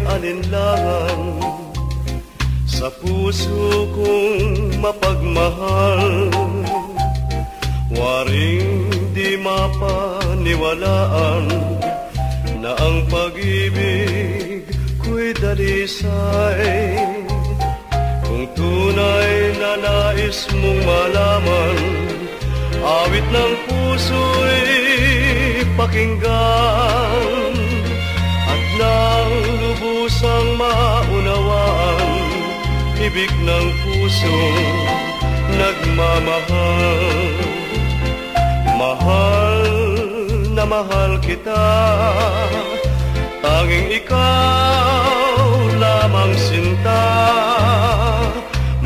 alinlangan sa puso kong mapagmahal. Waring di mapaniwalaan na ang pag-ibig ko'y dalisay. Kung tunay na nais mong malaman, awit ng puso'y pakinggan, at nang lubusang maunawaan, ibig ng pusong nagmamahal. Mahal na mahal kita, tanging ikaw lamang sinta.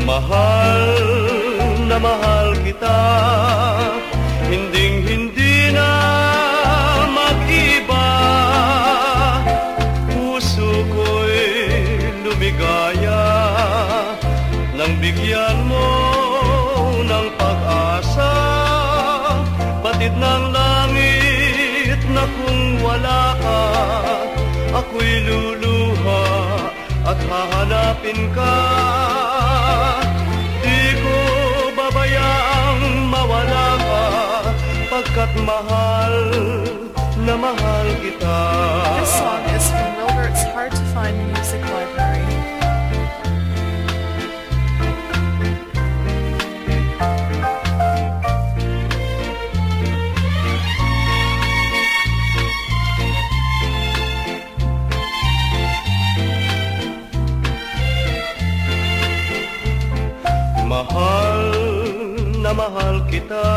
Mahal na mahal kita, hinding-hindi na mag-iba. Puso ko'y lumigaya nang bigyan mo ng pag-asa. Batid ng langit na kung wala ka, ako'y luluha at hahanapin ka. Di ko babayaang mawala ka, pagkat mahal na mahal kita. This song is from Wilbert's Hard to Find Music Library. Mahal na mahal kita,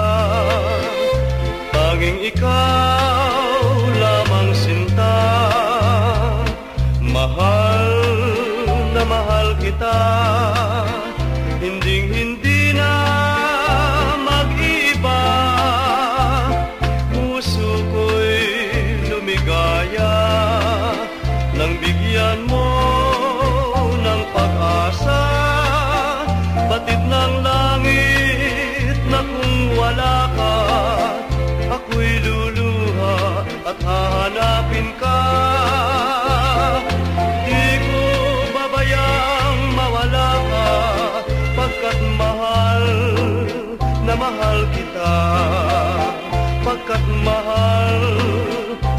tanging ikaw lamang sinta. Mahal na mahal kita, hinding-hindi na mag-iba. Puso ko'y lumigaya nang bigyan mo ng pag-asa. Batid ng langit na kung wala ka, ako'y luluha at hahanapin ka. Di ko babayaang mawala ka, pagkat mahal na mahal kita. Pagkat mahal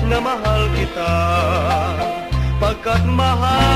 na mahal kita. Pagkat mahal